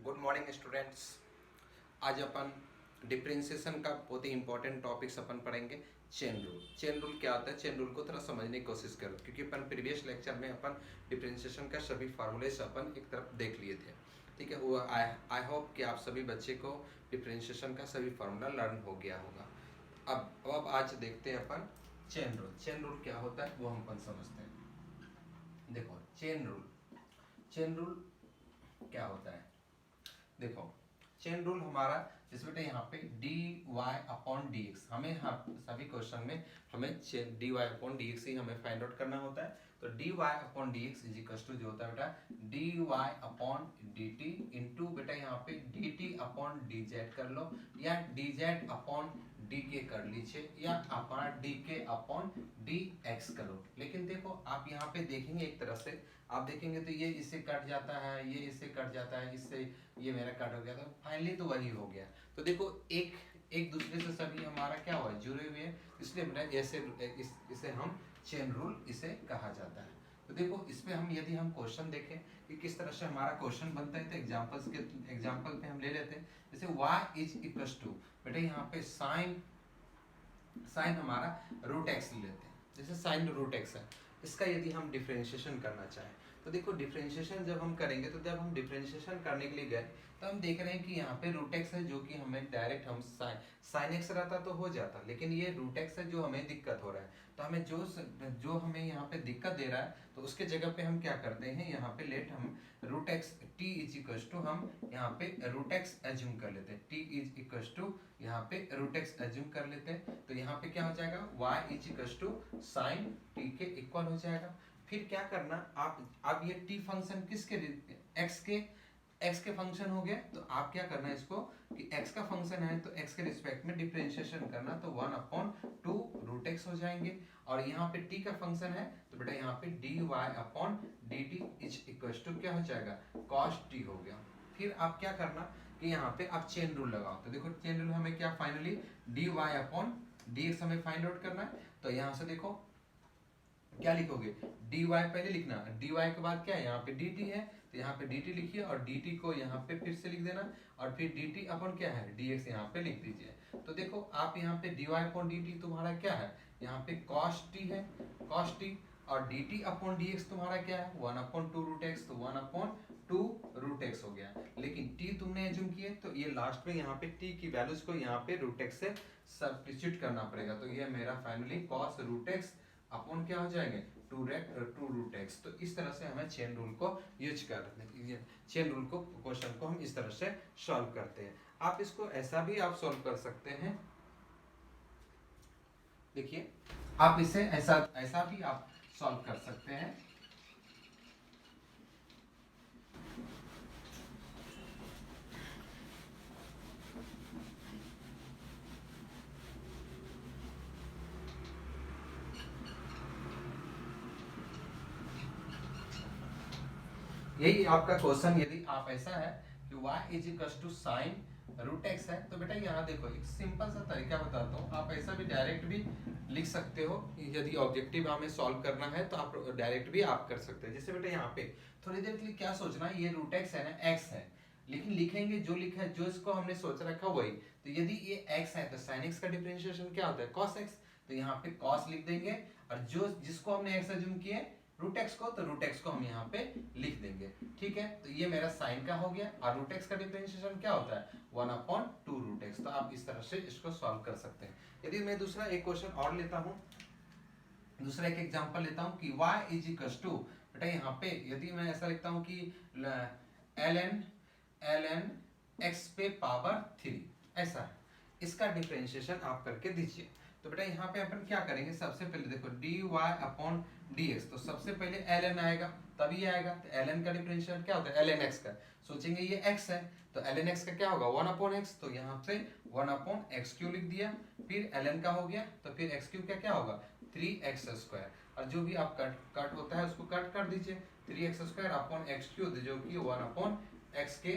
Good morning students. आज अपन differentiation का बहुत ही इंपॉर्टेंट टॉपिक्स अपन पढ़ेंगे। Chain rule. चेन रूल क्या होता है, चेन रूल को थोड़ा समझने की कोशिश करो, क्योंकि अपन प्रीवियस लेक्चर में अपन डिफरेंशिएशन का सभी फार्मूलेस अपन एक तरफ देख लिए थे। ठीक है, वो आई होप कि आप सभी बच्चे को डिफरेंशिएशन का सभी फार्मूला लर्न हो गया होगा। अब आज देखते हैं अपन चेन रूल। चेन रूल क्या होता है वो हम अपन समझते हैं। देखो चेन रूल, चेन रूल क्या होता है। देखो चेन रूल हमारा जैसे बेटा यहाँ पे D Y upon D X, हमें सभी क्वेश्चन में हमें D Y upon D X ही हमें फाइंड आउट करना होता है। तो D Y upon D X is equal to जो होता है बेटा D Y upon D T into बेटा यहाँ पे D T upon D Z कर लो, या डी जेड अपॉन डी के कर लीजिए, या अपना डी के अपॉन डी एक्स करो। लेकिन देखो आप यहाँ पे देखेंगे एक तरह से आप देखेंगे तो ये इससे कट जाता है, ये इससे कट जाता है, इससे ये मेरा कट हो गया, तो फाइनली तो वही हो गया। तो देखो एक एक दूसरे से सभी हमारा क्या हुआ, जुड़े हुए हैं, इसलिए बेटा ऐसे इसे हम चेन रूल इसे कहा जाता है। तो देखो इसमें हम यदि हम क्वेश्चन देखें कि किस तरह से हमारा क्वेश्चन बनता है, तो एग्जांपल पे हम ले लेते हैं। जैसे y इज इक्वल टू बेटा यहाँ पे साइन हमारा रूट एक्स ले लेते हैं। जैसे साइन रूट एक्स है, इसका यदि हम डिफरेंशिएशन करना चाहें तो देखो डिफरेंशिएशन जब हम करेंगे तो जब हम डिफरेंशिएशन करने के लिए गए तो हम देख रहे हैं कि यहाँ पे रूट एक्स है, जो कि हमें डायरेक्ट हम साइन एक्स रहता तो हो जाता, लेकिन ये रूट एक्स है जो हमें दिक्कत हो रहा है। तो हमें जो हमें यहाँ पे दिक्कत दे रहा है, तो उसके जगह पे हम क्या करते हैं, यहाँ पे लेट हम root x t is equal to हम यहाँ पे रूट एक्स एज्यूम कर लेते हैं। टी इज इक्वल टू यहाँ पे रूट एक्स एज्यूम कर लेते हैं, तो यहाँ पे क्या हो जाएगा y is equal to sine t के इक्वल हो जाएगा। फिर क्या करना, आप ये t फंक्शन किसके x के फंक्शन हो गया, तो आप क्या करना है इसको कि x का फंक्शन है तो x के रिस्पेक्ट में डिफरेंशिएशन करना, तो 1/2 रूट एक्स हो जाएंगे। और यहाँ पे t का फंक्शन है तो बेटा यहाँ पे dy upon dt is equal to क्या हो जाएगा cos t हो गया। फिर आप क्या करना कि यहाँ पे आप चेन रूल लगाओ, तो देखो चेन रूल हमें क्या फाइनली dy अपॉन dx हमें फाइंड आउट करना है। तो यहाँ से देखो क्या लिखोगे, dy पहले लिखना, dy के बाद क्या है यहाँ पे dt है, तो यहाँ पे dt लिखिए और dt को यहाँ पे फिर से लिख देना, और फिर dt अपन क्या है dx यहाँ पे लिख दीजिए। तो देखो आप यहाँ पे dy अपॉन dt तुम्हारा क्या है, यहाँ पे cos t है, cos t, और dt अपॉन dx तुम्हारा क्या है 1/2 रूट एक्स, तो 1/2 रूट एक्स हो गया। लेकिन t तुमने एज्यूम किए तो ये लास्ट में यहाँ पे t की वैल्यूज को यहाँ पे रूट एक्स से सब्स्टिट्यूट करना पड़ेगा, तो ये मेरा finally cos root x upon क्या हो जाएंगे 2 रूट एक्स। तो इस तरह से हमें चेन रूल को यूज करते हैं, चेन रूल को क्वेश्चन को हम इस तरह से सॉल्व करते हैं। आप इसको ऐसा भी आप सॉल्व कर सकते हैं, देखिए आप इसे ऐसा भी आप सॉल्व कर सकते हैं। यही आपका क्वेश्चन, यदि आप ऐसा है कि y is equal to sine root x है, तो बेटा यहाँ देखो एक सिंपल सा तरीका बताता हूँ, आप ऐसा भी डायरेक्ट भी लिख सकते हो। यदि ऑब्जेक्टिव हमें सॉल्व करना है तो आप डायरेक्ट भी आप कर सकते हैं। जैसे बेटा यहाँ पे थोड़ी देर के लिए क्या सोचना है, ये रूट एक्स है ना, एक्स है, लेकिन लिखेंगे जो लिखा है, जो इसको हमने सोच रखा वही। तो यदि ये x है तो sin x का डिफरेंशिएशन क्या होता है cos x, तो यहाँ पे cos लिख देंगे, और जो जिसको हमने x एज्यूम किया रूट एक्स को, तो रूट एक्स को हम यहाँ पे लिख देंगे। ठीक है, तो ये मेरा साइन का हो गया, और रूट एक्स का डिफरेंशिएशन क्या होता है 1/2 रूट एक्स। तो आप इस तरह से इसको सॉल्व कर सकते हैं। यदि मैं दूसरा एक क्वेश्चन और लेता हूँ, दूसरा एक एग्जांपल लेता हूँ कि y इज इक्वल टू बेटा यहाँ पे यदि मैं ऐसा लिखता हूँ कि ln x पे पावर 3 ऐसा है, इसका डिफरेंशिएशन आप करके दीजिए। तो बेटा यहाँ पे अपन क्या करेंगे, सबसे पहले देखो dy अपॉन dx, तो सबसे पहले ln आएगा तभी आएगा, तो ln का डिफरेंशिएशन क्या होता है ln x का, सोचेंगे ये x है तो ln x का क्या होगा 1/x, तो यहाँ पे 1/x³ लिख दिया। फिर ln का हो गया तो फिर x³ का क्या होगा 3x², और जो भी आप कट होता है उसको कट कर दीजिए, 3x² अपॉन x³ जो कि 1/x के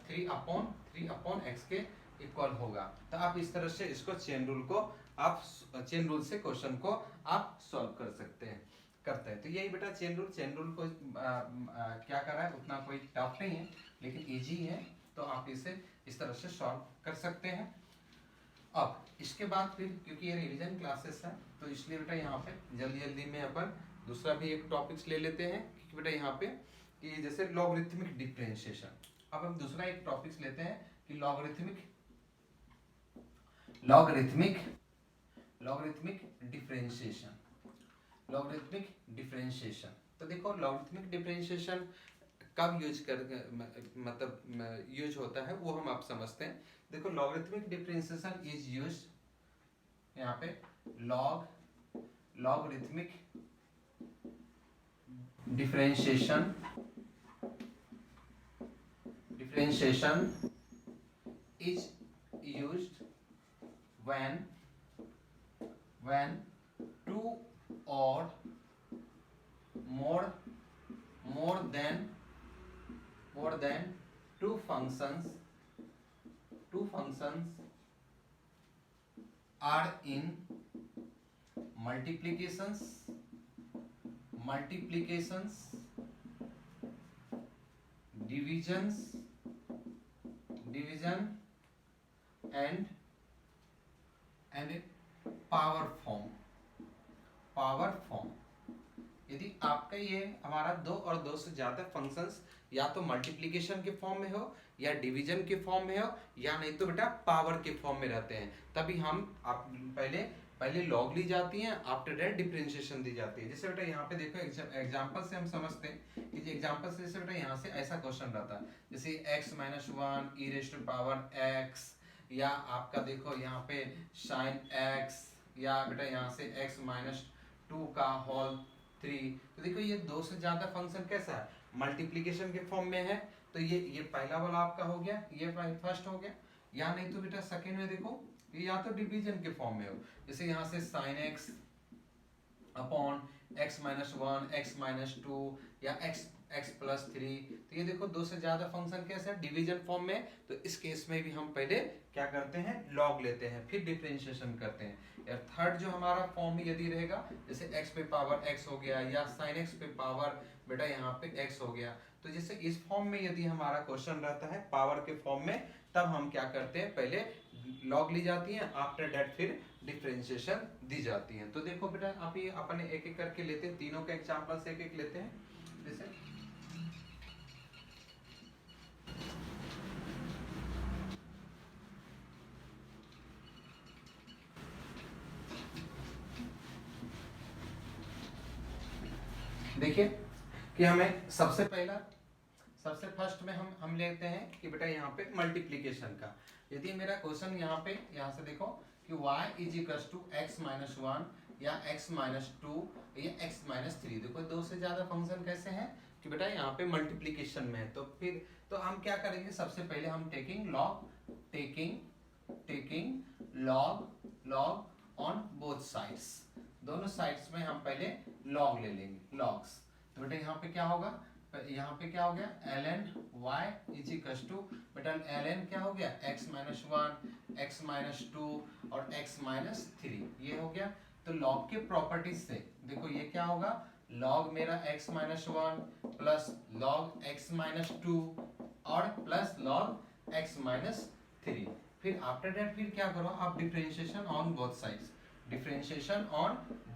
3/x के इक्वल होगा। तो आप इस तरह से इसको चेन रूल को आप चेन रूल से क्वेश्चन को आप सॉल्व कर सकते हैं करते हैं। तो यही बेटा चेन रूल को क्या कर रहा है, उतना कोई टफ नहीं है, लेकिन इजी है, तो आप इसे इस तरह से सॉल्व कर सकते हैं। अब इसके बाद फिर क्योंकि ये रिवीजन क्लासेस है, तो इसलिए बेटा यहाँ पे जल्दी जल्दी में अपन दूसरा भी एक टॉपिक्स ले लेते हैं, क्योंकि बेटा यहाँ पे कि जैसे लॉगरिथमिक डिफरेंशिएशन। अब हम दूसरा एक टॉपिक्स लेते हैं कि लॉगरिथमिक डिफरेंशिएशन। लॉगरिथमिक डिफरेंशिएशन, तो देखो लॉगरिथमिक डिफरेंशिएशन कब यूज कर मतलब यूज होता है वो हम आप समझते हैं। देखो लॉगरिथमिक डिफरेंशिएशन इज यूज यहाँ पे logarithmic differentiation is used when two or more than two functions are in multiplications division and power form. यदि आपका ये हमारा दो और दो से ज्यादा फंक्शंस या तो मल्टीप्लिकेशन के फॉर्म में हो या डिवीजन के फॉर्म में हो या नहीं तो बेटा पावर के फॉर्म में रहते हैं, तभी हम आप पहले लॉग ली जाती हैं, आफ्टर दैट डिफरेंशिएशन दी जाती है। जैसे बेटा यहाँ पे देखो एग्जांपल से हम समझते हैं कि एग्जांपल से जैसे बेटा यहाँ से ऐसा क्वेश्चन रहता है जैसे x - 1 e raised to power x, या आपका देखो यहाँ पे sin x, या बेटा यहाँ से x - 2 का होल 3। तो देखो ये दो से ज्यादा फंक्शन कैसा है, मल्टीप्लिकेशन के फॉर्म में है, तो ये पहला वाला आपका हो गया, ये फर्स्ट हो गया। या नहीं तो बेटा सेकेंड में देखो ये या तो डिवीजन के फॉर्म में हो, जैसे यहाँ से sin x upon x - 1 x - 2 या x + 3। तो ये देखो दो से ज्यादा फंक्शन कैसे है, डिवीजन फॉर्म में। तो इस केस में भी हम पहले क्या करते हैं, लॉग लेते हैं, फिर डिफरेंशिएशन करते हैं। या थर्ड जो हमारा फॉर्म यदि रहेगा जैसे x पे पावर x हो गया या sin x पे पावर बेटा यहाँ पे x हो गया, तो जैसे इस फॉर्म में यदि हमारा क्वेश्चन रहता है पावर के फॉर्म में, तब हम क्या करते हैं, पहले लॉग ली जाती है, आफ्टर दैट फिर डिफरेंशिएशन दी जाती है। तो देखो बेटा आप ये अपने एक एक करके लेते हैं, तीनों के एग्जांपल से एक एक लेते हैं। जैसे देखिए कि हमें सबसे फर्स्ट में हम लेते हैं कि बेटा यहाँ पे मल्टीप्लिकेशन का। यदि मेरा क्वेश्चन यहाँ से देखो कि y = x - 1 या x - 2 या x - 3। देखो दो से ज्यादा फंक्शन कैसे हैं कि बेटा यहाँ पे मल्टीप्लिकेशन में है, तो फिर तो हम क्या करेंगे, सबसे पहले हम taking log on both sides, दोनों साइड्स में हम पहले लॉग ले लेंगे, लॉग्स। तो बेटा यहाँ पे क्या होगा, यहाँ पे क्या हो गया ln y = बेटा ln क्या हो गया x - 1 x - 2 और x - 3, ये हो गया। तो लॉग के प्रॉपर्टीज से देखो ये क्या होगा, लॉग मेरा x - 1 प्लस लॉग x - 2 और प्लस लॉग x - 3। फिर आफ्टर दैट फिर क्या करो आप, डिफरेंशिएशन ऑन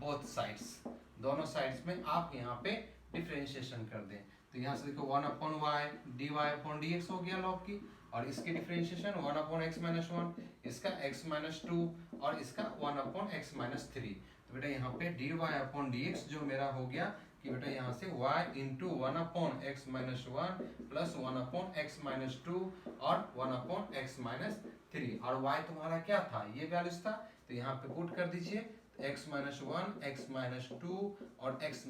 बोथ साइड्स, दोनों साइड्स में आप यहाँ पे डिफरेंशिएशन कर दें। तो यहाँ से देखो 1/y dy/dx हो गया लॉग की, और इसकी डिफरेंशिएशन 1/x - 1, इसका x - 2 और इसका 1/x - 3। तो बेटा यहाँ पे dy/dx जो मेरा हो गया कि बेटा यहाँ से y × 1/x - 1 प्लस 1/x - 2 और 1/x - 3, और y तुम्हारा क्या था, ये वैल्यूज था, तो यहाँ पे पुट कर दीजिए, x - 1 x - 2 और x -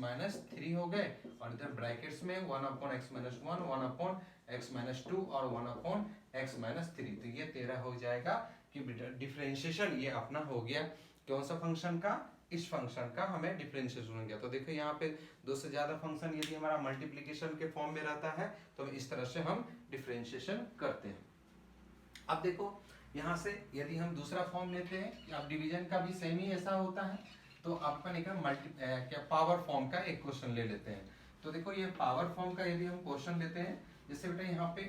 3 हो गए, और इधर ब्रैकेट्स में 1/x - 1 1/x - 2 और 1/x - 3। तो ये तेरा हो जाएगा कि डिफरेंशिएशन ये अपना हो गया कौन सा फंक्शन का, इस फंक्शन का हमें डिफरेंशिएशन हो गया। तो देखो यहाँ पे दो से ज्यादा फंक्शन यदि हमारा मल्टीप्लिकेशन के फॉर्म में रहता है तो इस तरह से हम डिफरेंशिएशन करते हैं। अब देखो यहाँ से यदि हम दूसरा फॉर्म लेते हैं कि अब डिवीजन का भी सेम ही ऐसा होता है, तो अपन एक पावर फॉर्म का एक क्वेश्चन ले लेते हैं। तो देखो ये पावर फॉर्म का यदि हम क्वेश्चन लेते हैं, जैसे बेटा यहाँ पे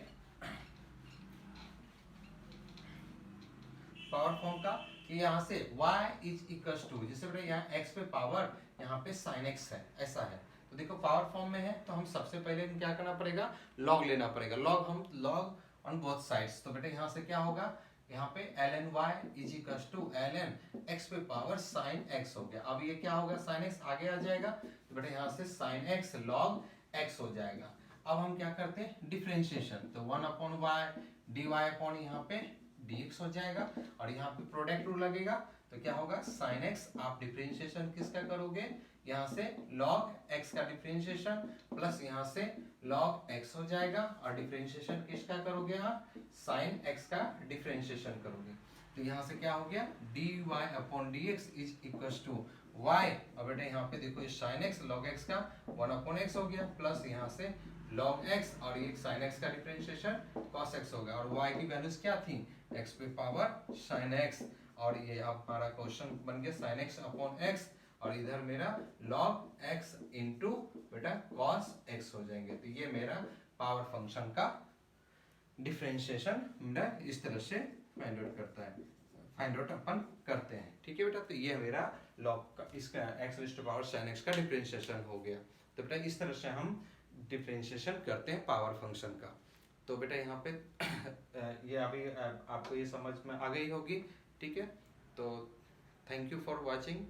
पावर फॉर्म का कि यहाँ से y इज इक्वल टू, जैसे बेटा यहाँ x पे पावर यहाँ पे sin x है, ऐसा है। तो देखो पावर फॉर्म में है तो हम सबसे पहले क्या करना पड़ेगा, लॉग लेना पड़ेगा। लॉग हम लॉग ऑन बोथ साइड्स, तो बेटा यहाँ से क्या होगा, यहाँ पे ln y is equal to ln x पे पावर sin x हो गया। अब ये क्या होगा, sin x आगे आ जाएगा, तो बेटा यहाँ से sin x log x हो जाएगा। अब हम क्या करते हैं, डिफरेंशिएशन, तो 1 upon y d Y upon यहाँ पे dx हो जाएगा, और यहाँ पे प्रोडक्ट रूल लगेगा, तो क्या होगा sin x, आप डिफरेंशिएशन किसका करोगे, यहाँ से log x का डिफरेंशिएशन प्लस यहाँ से log x हो जाएगा, और डिफरेंशिएशन किसका करोगे आप, sin x का डिफरेंशिएशन करोगे। तो यहाँ से क्या हो गया, dy upon dx is equal to y, और बेटा यहाँ पे देखो ये sin x log x का 1 अपॉन x हो गया, प्लस यहाँ से log x, और ये sin x का डिफरेंशिएशन cos x हो गया, और y की वैल्यूज क्या थी, x पे पावर sin x, और ये हमारा क्वेश्चन बन गया sin x अपॉन x, और इधर मेरा log x इंटू बेटा cos x हो जाएंगे। तो ये मेरा पावर फंक्शन का डिफरेंशिएशन मेरा इस तरह से फाइंड आउट करता है, फाइंड आउट अपन करते हैं, ठीक है बेटा। तो ये मेरा log का इसका x raise to power sin x का डिफरेंशिएशन हो गया। तो बेटा इस तरह से हम डिफरेंशिएशन करते हैं पावर फंक्शन का। तो बेटा यहाँ पे ये अभी आपको ये समझ में आ गई होगी, ठीक है। तो थैंक यू फॉर वॉचिंग।